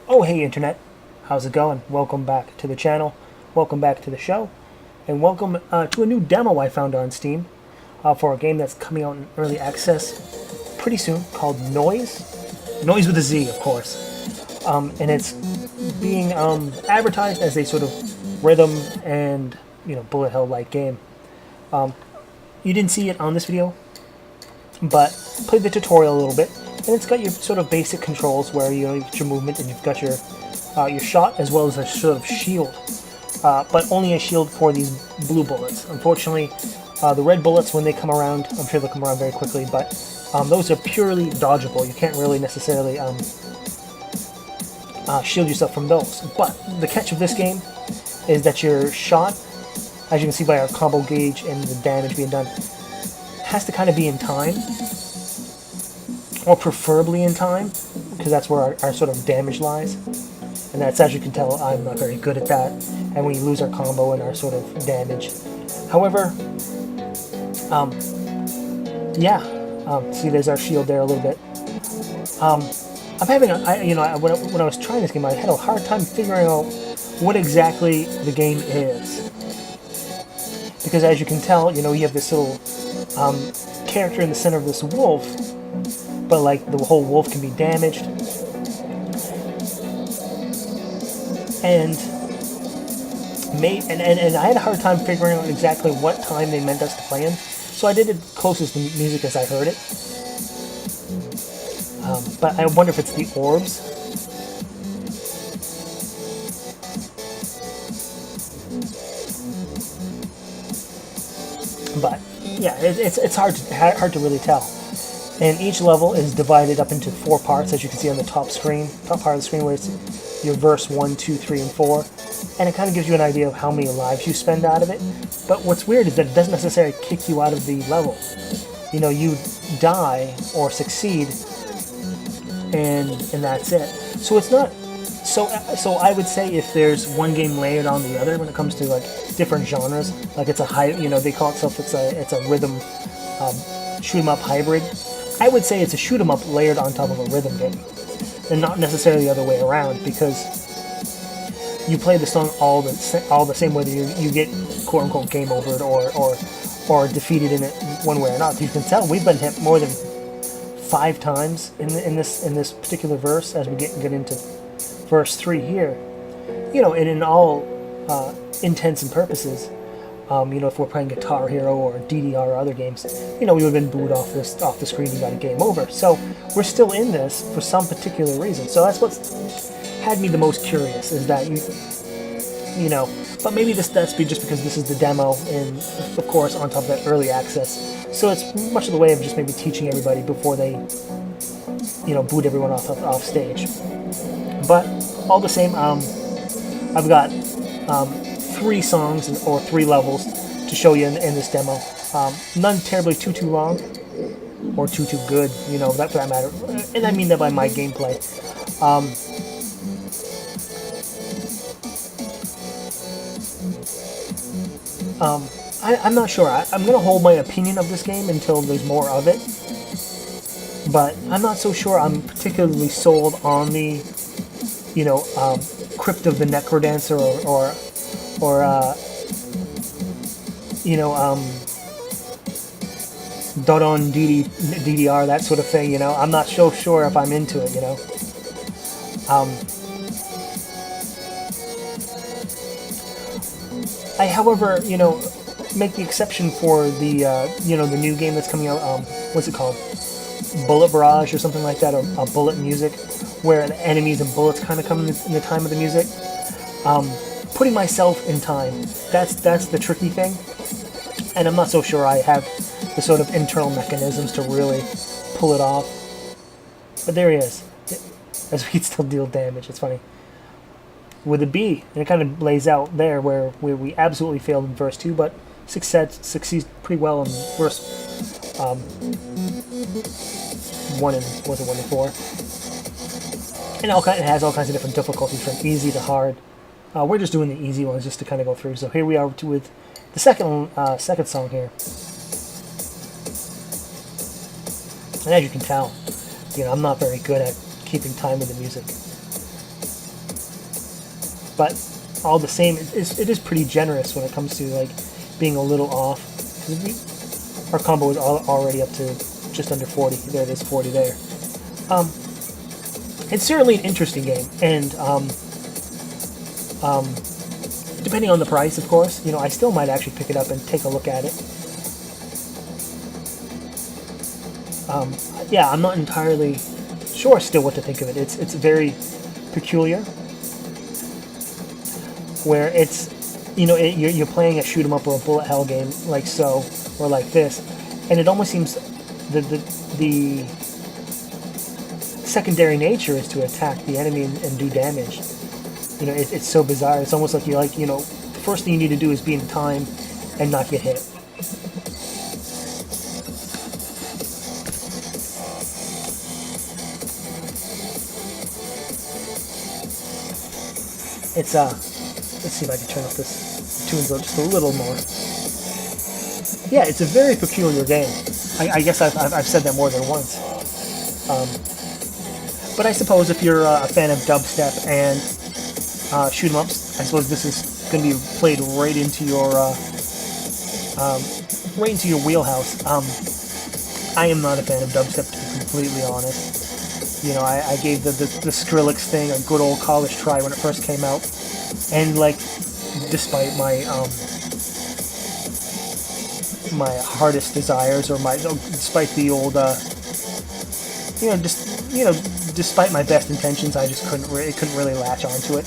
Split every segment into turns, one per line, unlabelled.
Oh, hey, Internet. How's it going? Welcome back to the channel. Welcome back to the show. And welcome to a new demo I found on Steam for a game that's coming out in early access pretty soon called Noisz. Noisz with a Z, of course. And it's being advertised as a sort of rhythm and, bullet hell-like game. You didn't see it on this video, but played the tutorial a little bit. And it's got your sort of basic controls where you get your movement and you've got your shot as well as a sort of shield, but only a shield for these blue bullets. Unfortunately, the red bullets, when they come around, I'm sure they'll come around very quickly, but those are purely dodgeable. You can't really necessarily shield yourself from those. But the catch of this game is that your shot, as you can see by our combo gauge and the damage being done, has to kind of be in time, or preferably in time, because that's where our sort of damage lies. And that's, as you can tell, I'm not very good at that, and we lose our combo and our sort of damage. However, see, there's our shield there a little bit. I'm having when I was trying this game, I had a hard time figuring out what exactly the game is, because as you can tell, you have this little character in the center of this wolf, but like the whole wolf can be damaged, and I had a hard time figuring out exactly what time they meant us to play in, so I did it closest to music as I heard it. But I wonder if it's the orbs. But yeah, it's hard to really tell. And each level is divided up into 4 parts, as you can see on the top part of the screen, where it's your verse 1, 2, 3, and 4. And it kind of gives you an idea of how many lives you spend out of it. But what's weird is that it doesn't necessarily kick you out of the level. You die or succeed, and that's it. So it's not so I would say if there's one game layered on the other when it comes to like different genres, like it's a they call itself it's a rhythm shoot 'em up hybrid. I would say it's a shoot 'em up layered on top of a rhythm game, and not necessarily the other way around, because you play the song all the same whether you get quote unquote game overed or defeated in it one way or not. You can tell we've been hit more than 5 times in this particular verse as we get into verse 3 here. And in all intents and purposes, if we're playing Guitar Hero or DDR or other games, we would have been booed off the screen and got a game over. So we're still in this for some particular reason. So that's what's had me the most curious, is that but maybe that's just because this is the demo, and of course on top of that early access. So it's much of the way of just maybe teaching everybody before they, boot everyone off stage. But all the same, I've got 3 songs or 3 levels to show you in this demo. None terribly too long or too good, that for that matter. And I mean that by my gameplay. I'm not sure. I'm going to hold my opinion of this game until there's more of it. But I'm not so sure I'm particularly sold on the, Crypt of the Necrodancer or Dodon DDR, that sort of thing, I'm not so sure if I'm into it, I, however, make the exception for the, the new game that's coming out, what's it called? Bullet Barrage or something like that, or Bullet Music, where the enemies and bullets kind of come in the time of the music. Putting myself in time, that's the tricky thing, and I'm not so sure I have the sort of internal mechanisms to really pull it off. But there he is, as we still deal damage. It's funny with a B, and it kind of lays out there where we absolutely failed in verse 2, but succeeds pretty well in verse 1 and 4, and it has all kinds of different difficulties from easy to hard. We're just doing the easy ones just to kind of go through. So here we are with the second song here, and as you can tell, I'm not very good at keeping time with the music. but all the same, it is pretty generous when it comes to like being a little off. Our combo is already up to just under 40. There it is, 40 there. It's certainly an interesting game, and depending on the price, of course, you know, I still might actually pick it up and take a look at it. Yeah, I'm not entirely sure still what to think of it. It's very peculiar, where it's, you know, you're playing a shoot 'em up or a bullet hell game like so, or like this, and it almost seems the secondary nature is to attack the enemy and do damage. You know, it's so bizarre. It's almost like you know, the first thing you need to do is be in time and not get hit. It's let's see if I can turn up this tunes just a little more. Yeah, it's a very peculiar game. I guess I've said that more than once. But I suppose if you're a fan of dubstep and shoot 'em ups, I suppose this is going to be played right into your wheelhouse. I am not a fan of dubstep, to be completely honest. You know, I gave the Skrillex thing a good old college try when it first came out, and like, despite my my hardest desires, or despite the old despite my best intentions, I just couldn't really latch onto it.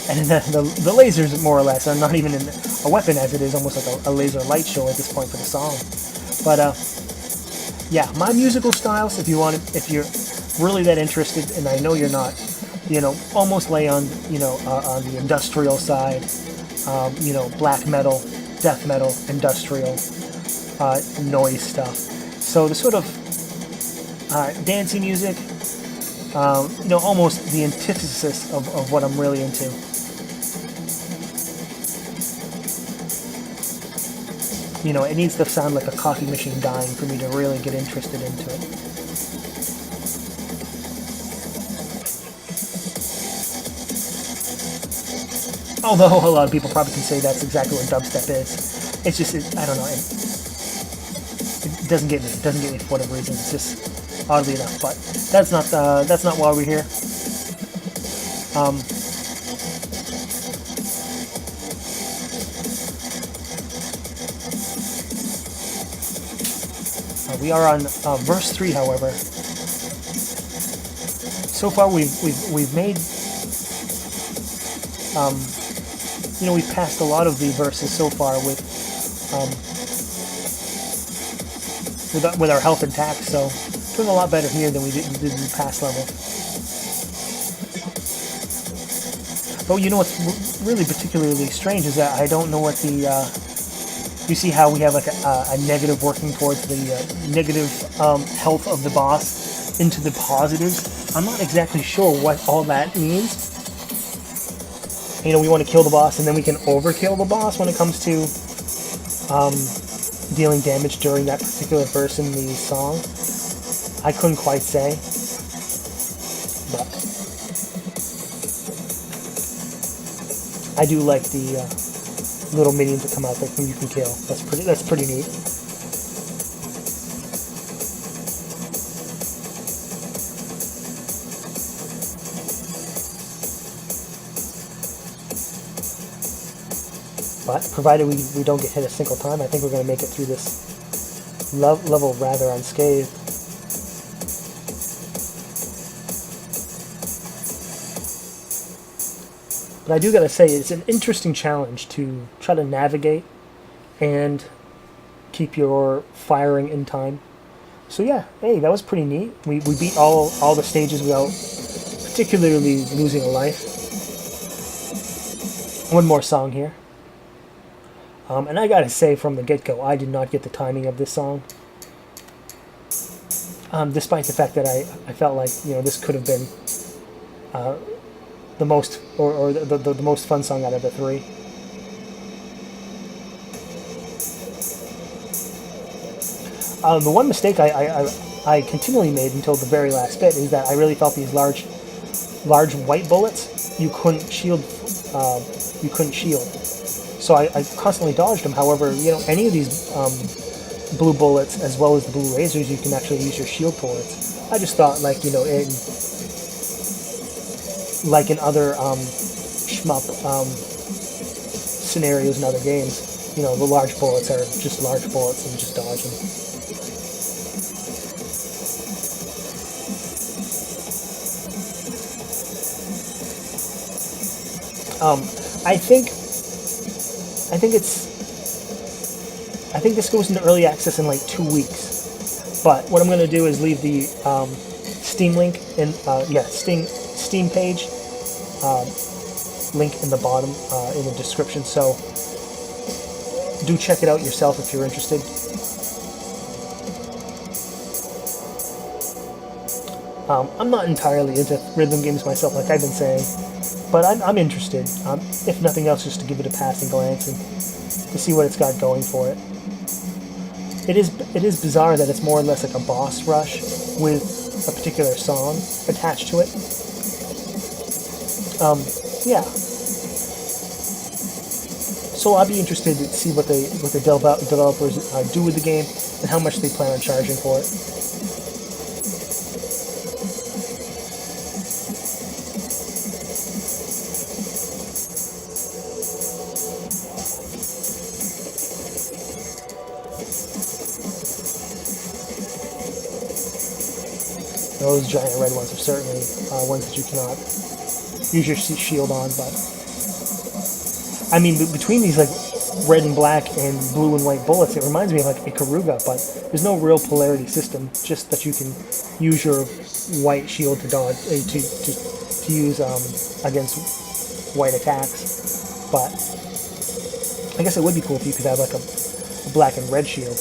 And the lasers, more or less, are not even a weapon, as it is almost like a laser light show at this point for the song. But yeah, my musical styles, if you're really that interested, and I know you're not, you know, almost lay on, you know, on the industrial side, you know, black metal, death metal, industrial, noise stuff. So the sort of dancey music, you know, almost the antithesis of what I'm really into. You know, it needs to sound like a coffee machine dying for me to really get interested into it. Although a lot of people probably can say that's exactly what dubstep is. It's just, I don't know, it doesn't get me. It doesn't get me for whatever reason. It's just, oddly enough. But that's not why we're here. We are on verse 3, however. So far, we've made, you know, we've passed a lot of the verses so far with our health intact. So doing a lot better here than we did in the past level. But you know what's really particularly strange is that I don't know what the you see how we have like a negative working towards the negative health of the boss into the positives. I'm not exactly sure what all that means. You know, we want to kill the boss, and then we can overkill the boss when it comes to dealing damage during that particular verse in the song. I couldn't quite say, but I do like the little minions that come out that you can kill. That's pretty neat. But provided we don't get hit a single time, I think we're going to make it through this level rather unscathed. But I do gotta say, it's an interesting challenge to try to navigate and keep your firing in time. So yeah, hey, that was pretty neat. We beat all the stages without particularly losing a life. One more song here. And I gotta say, from the get-go, I did not get the timing of this song. Despite the fact that I felt like, you know, this could have been the most or the most fun song out of the three. The one mistake I continually made until the very last bit is that I really felt these large white bullets you couldn't shield. You couldn't shield. So I constantly dodged them. However, you know, any of these blue bullets as well as the blue lasers, you can actually use your shield towards. I just thought, like, you know, like in other shmup scenarios in other games, you know, the large bullets are just large bullets and just dodge them. I think this goes into early access in like 2 weeks. But what I'm going to do is leave the Steam link in Steam page link in the bottom in the description. So do check it out yourself if you're interested. I'm not entirely into rhythm games myself, like I've been saying, but I'm interested. If nothing else, just to give it a passing glance and to see what it's got going for it. It is bizarre that it's more or less like a boss rush with a particular song attached to it. Yeah. So I'll be interested to see what the developers do with the game and how much they plan on charging for it. Those giant red ones are certainly ones that you cannot use your shield on, but I mean, between these like red and black and blue and white bullets, it reminds me of like Ikaruga, but there's no real polarity system, just that you can use your white shield to dodge, to use against white attacks. But I guess it would be cool if you could have like a black and red shield.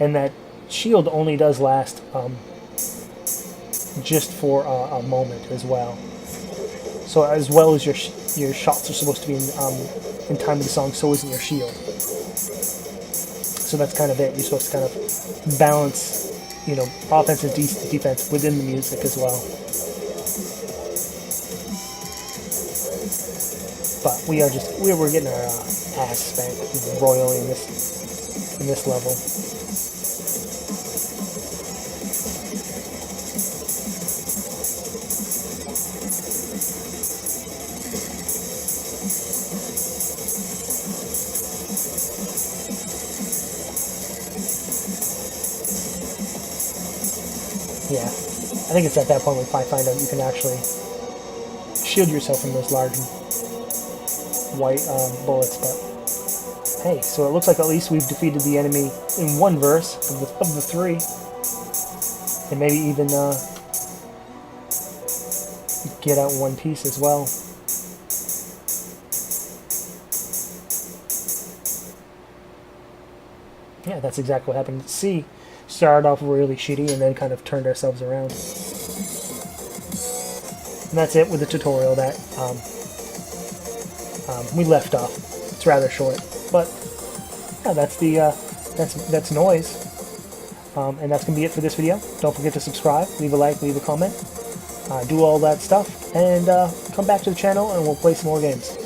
And that shield only does last just for a moment as well. So as well as your shots are supposed to be in time with the song, so isn't your shield. So that's kind of it. You're supposed to kind of balance, you know, offense and defense within the music as well. But we're getting our ass spanked royally in this level. Yeah, I think it's at that point we probably find out you can actually shield yourself from those large white bullets. But hey, so it looks like at least we've defeated the enemy in one verse of the 3, and maybe even get out in one piece as well. Yeah, that's exactly what happened. C started off really shitty and then kind of turned ourselves around. And that's it with the tutorial that we left off. It's rather short, but yeah, that's Noisz. And that's gonna be it for this video. Don't forget to subscribe, leave a like, leave a comment, do all that stuff, and come back to the channel and we'll play some more games.